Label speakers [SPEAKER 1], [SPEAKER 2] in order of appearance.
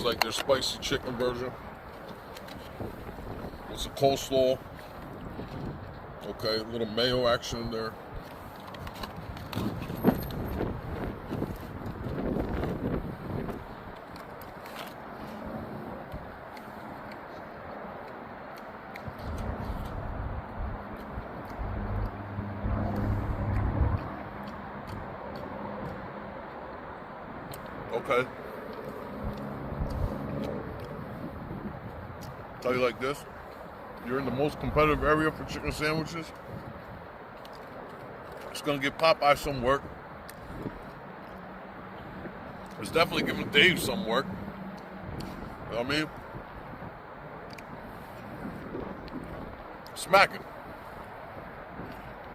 [SPEAKER 1] like their spicy chicken version. It's a coleslaw. Okay, a little mayo action in there. Okay. Tell you like this. You're in the most competitive area for chicken sandwiches. It's gonna give Popeye some work. It's definitely giving Dave some work. You know what I mean? Smacking.